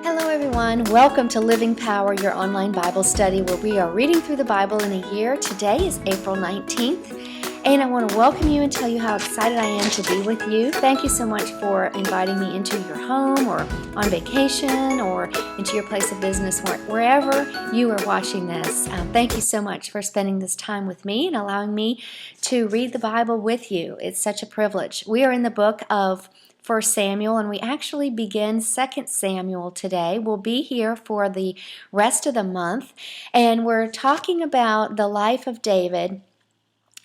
Hello everyone, welcome to Living Power, your online Bible study where we are reading through the Bible in a year. Today is April 19th, and I want to welcome you and tell you how excited I am to be with you. Thank you so much for inviting me into your home or on vacation or into your place of business, wherever you are watching this. Thank you so much for spending this time with me and allowing me to read the Bible with you. It's such a privilege. We are in the book of 1 Samuel, and we actually begin 2 Samuel today. We'll be here for the rest of the month, and we're talking about the life of David.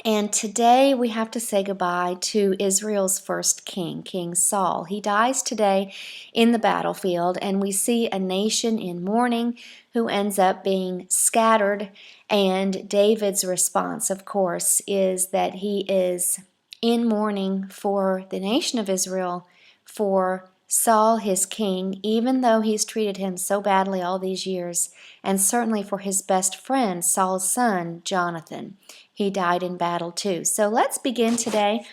And today we have to say goodbye to Israel's first king, King Saul. He dies today in the battlefield, and we see a nation in mourning who ends up being scattered. And David's response, of course, is that he is in mourning for the nation of Israel, for Saul, his king, even though he's treated him so badly all these years, and certainly for his best friend, Saul's son, Jonathan. He died in battle too. So let's begin today,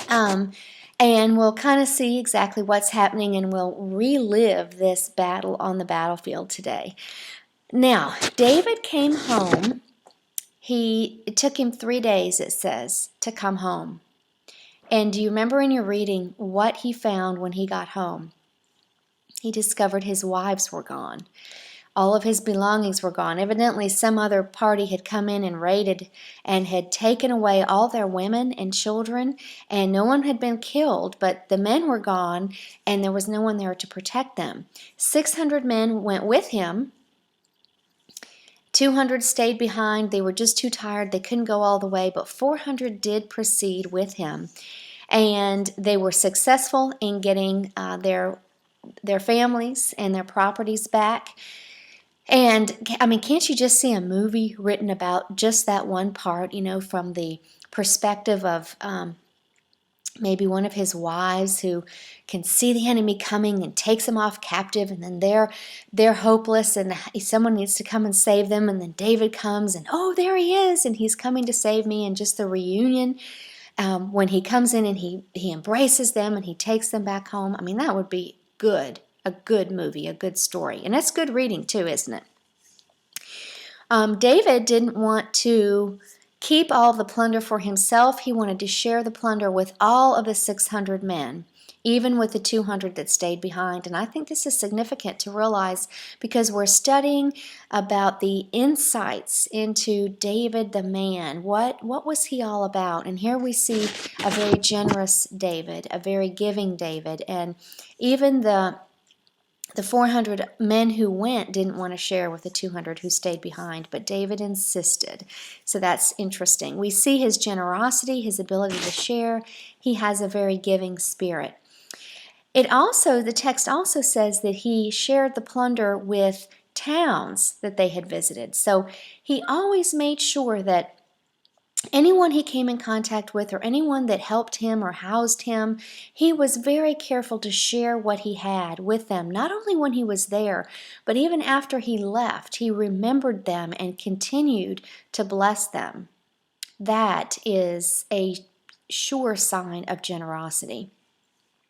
and we'll kind of see exactly what's happening, and we'll relive this battle on the battlefield today. Now, David came home. It took him 3 days, it says, to come home. And do you remember in your reading what he found when he got home? He discovered his wives were gone. All of his belongings were gone. Evidently, some other party had come in and raided and had taken away all their women and children, and no one had been killed, but the men were gone, and there was no one there to protect them. 600 men went with him. 200 stayed behind. They were just too tired. They couldn't go all the way, but 400 did proceed with him. And they were successful in getting their families and their properties back. And, I mean, can't you just see a movie written about just that one part, from the perspective of maybe one of his wives who can see the enemy coming and takes them off captive, and then they're hopeless and someone needs to come and save them, and then David comes and, oh, there he is, and he's coming to save me, and just the reunion when he comes in and he embraces them and he takes them back home. I mean, that would be a good movie, a good story, and that's good reading too, isn't it? David didn't want to keep all the plunder for himself. He wanted to share the plunder with all of the 600 men, even with the 200 that stayed behind. And I think this is significant to realize because we're studying about the insights into David the man. What was he all about? And here we see a very generous David, a very giving David. And even the 400 men who went didn't want to share with the 200 who stayed behind, but David insisted. So that's interesting. We see his generosity, his ability to share. He has a very giving spirit. The text also says that he shared the plunder with towns that they had visited. So he always made sure that anyone he came in contact with or anyone that helped him or housed him, he was very careful to share what he had with them, not only when he was there, but even after he left. He remembered them and continued to bless them. That is a sure sign of generosity.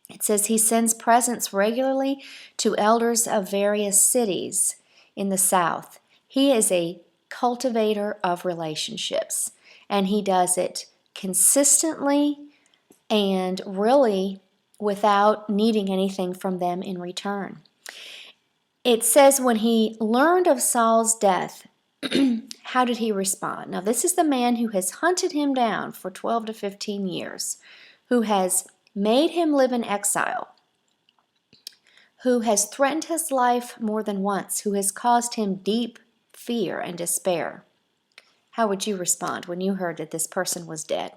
It says he sends presents regularly to elders of various cities in the south. He is a cultivator of relationships. And he does it consistently and really without needing anything from them in return. It says when he learned of Saul's death, how did he respond? Now, this is the man who has hunted him down for 12 to 15 years, who has made him live in exile, who has threatened his life more than once, who has caused him deep fear and despair. How would you respond when you heard that this person was dead?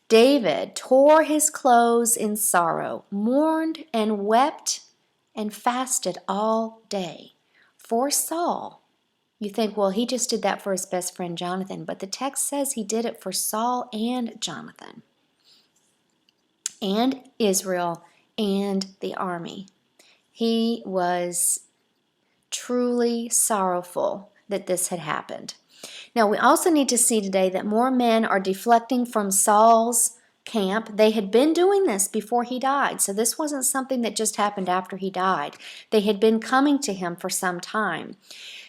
David tore his clothes in sorrow, mourned and wept and fasted all day for Saul. You think, well, he just did that for his best friend Jonathan, but the text says he did it for Saul and Jonathan and Israel and the army. He was truly sorrowful that this had happened. Now, we also need to see today that more men are deflecting from Saul's camp. They had been doing this before he died. So this wasn't something that just happened after he died. They had been coming to him for some time.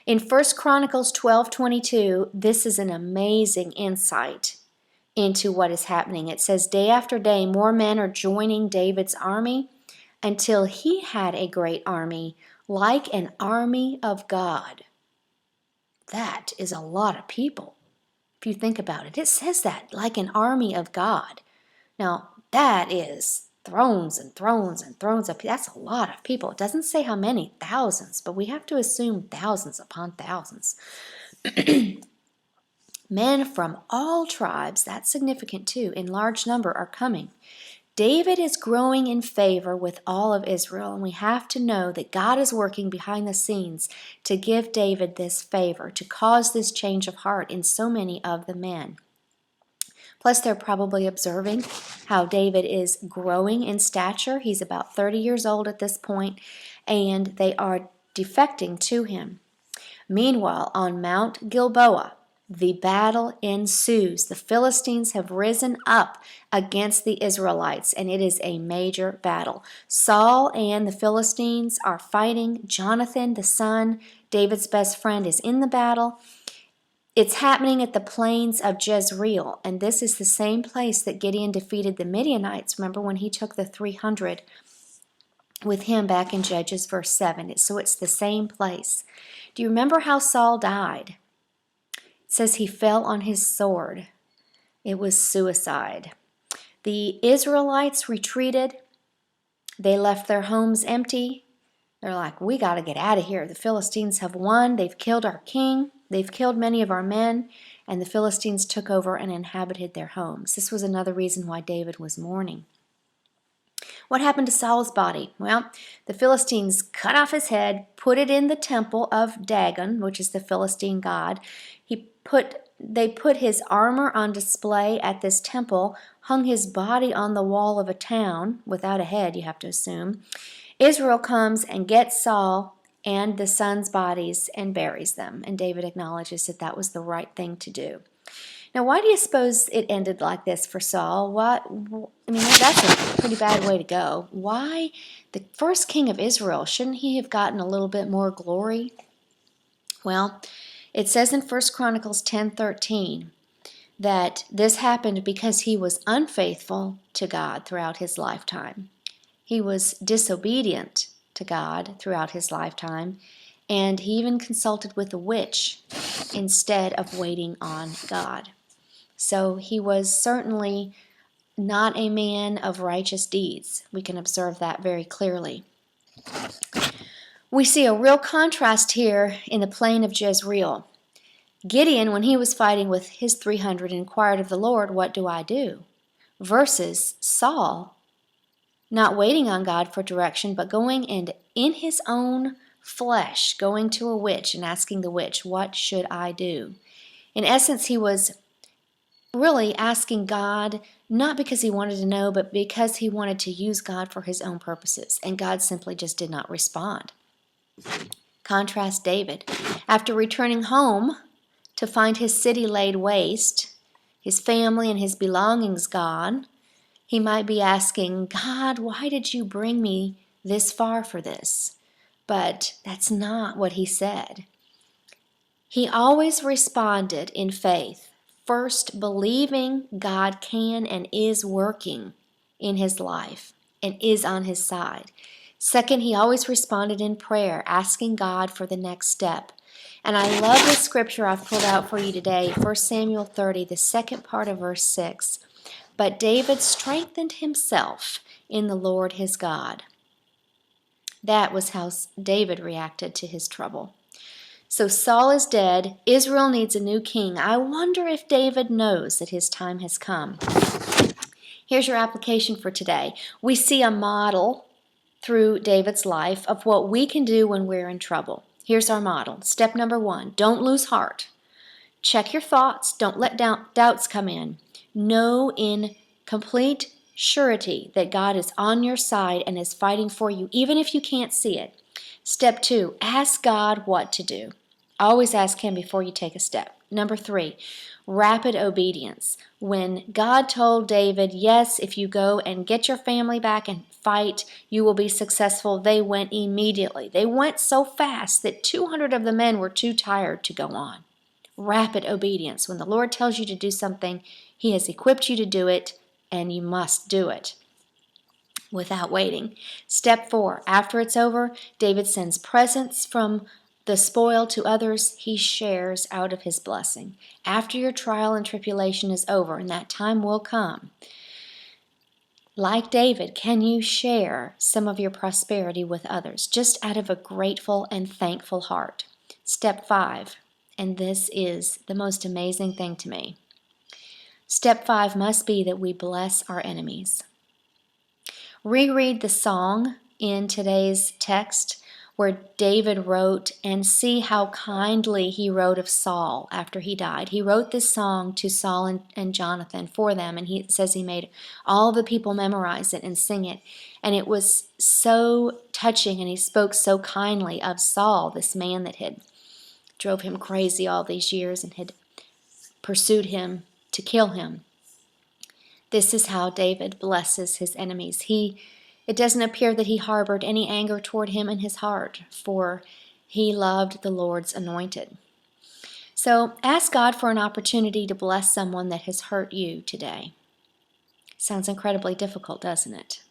In 1 Chronicles 12:22, this is an amazing insight into what is happening. It says, day after day, more men are joining David's army until he had a great army, like an army of God. That is a lot of people. If you think about it, it says that, like an army of God. Now, that is thrones and thrones and thrones of people. That's a lot of people. It doesn't say how many, thousands, but we have to assume thousands upon thousands. Men from all tribes, that's significant too, in large number are coming. David is growing in favor with all of Israel, and we have to know that God is working behind the scenes to give David this favor, to cause this change of heart in so many of the men. Plus, they're probably observing how David is growing in stature. He's about 30 years old at this point, and they are defecting to him. Meanwhile, on Mount Gilboa, the battle ensues. The Philistines have risen up against the Israelites, and it is a major battle. Saul and the Philistines are fighting. Jonathan, the son, David's best friend, is in the battle. It's happening at the plains of Jezreel, and this is the same place that Gideon defeated the Midianites. Remember when he took the 300 with him back in Judges verse 7. So it's the same place. Do you remember how Saul died? It says he fell on his sword. It was suicide. The Israelites retreated. They left their homes empty. They're like, we got to get out of here. The Philistines have won. They've killed our king. They've killed many of our men. And the Philistines took over and inhabited their homes. This was another reason why David was mourning. What happened to Saul's body? Well, the Philistines cut off his head, put it in the temple of Dagon, which is the Philistine god. They put his armor on display at this temple, hung his body on the wall of a town, without a head, you have to assume. Israel comes and gets Saul and the sons' bodies and buries them, and David acknowledges that that was the right thing to do. Now, why do you suppose it ended like this for Saul? That's a pretty bad way to go. Why? The first king of Israel, shouldn't he have gotten a little bit more glory? Well, it says in 1 Chronicles 10:13 that this happened because he was unfaithful to God throughout his lifetime. He was disobedient to God throughout his lifetime, and he even consulted with a witch instead of waiting on God. So he was certainly not a man of righteous deeds. We can observe that very clearly. We see a real contrast here in the plain of Jezreel. Gideon, when he was fighting with his 300, inquired of the Lord, what do I do? Versus Saul, not waiting on God for direction, but going and in his own flesh, going to a witch and asking the witch, what should I do? In essence, he was really asking God, not because he wanted to know, but because he wanted to use God for his own purposes, and God simply just did not respond. Contrast David. After returning home to find his city laid waste, his family and his belongings gone, he might be asking, God, why did you bring me this far for this? But that's not what he said. He always responded in faith, first believing God can and is working in his life and is on his side. Second, he always responded in prayer, asking God for the next step. And I love this scripture I've pulled out for you today, 1 Samuel 30, the second part of verse 6. But David strengthened himself in the Lord his God. That was how David reacted to his trouble. So Saul is dead. Israel needs a new king. I wonder if David knows that his time has come. Here's your application for today. We see a model through David's life of what we can do when we're in trouble. Here's our model. Step number 1, don't lose heart. Check your thoughts. Don't let doubts come in. Know in complete surety that God is on your side and is fighting for you, even if you can't see it. Step 2, ask God what to do. Always ask Him before you take a step. Number 3, rapid obedience. When God told David, yes, if you go and get your family back and fight, you will be successful, they went immediately. They went so fast that 200 of the men were too tired to go on. Rapid obedience. When the Lord tells you to do something, He has equipped you to do it, and you must do it without waiting. Step 4, after it's over, David sends presents from the spoil to others. He shares out of his blessing. After your trial and tribulation is over, and that time will come, like David, can you share some of your prosperity with others, just out of a grateful and thankful heart? Step 5, and this is the most amazing thing to me. Step 5 must be that we bless our enemies. Reread the song in today's text where David wrote, and see how kindly he wrote of Saul after he died. He wrote this song to Saul and Jonathan for them, and he says he made all the people memorize it and sing it. And it was so touching, and he spoke so kindly of Saul, this man that had drove him crazy all these years and had pursued him to kill him. This is how David blesses his enemies. It doesn't appear that he harbored any anger toward him in his heart, for he loved the Lord's anointed. So ask God for an opportunity to bless someone that has hurt you today. Sounds incredibly difficult, doesn't it?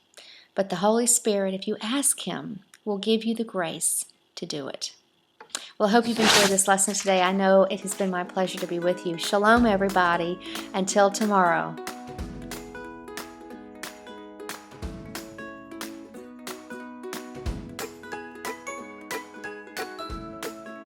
But the Holy Spirit, if you ask Him, will give you the grace to do it. Well, I hope you've enjoyed this lesson today. I know it has been my pleasure to be with you. Shalom, everybody. Until tomorrow.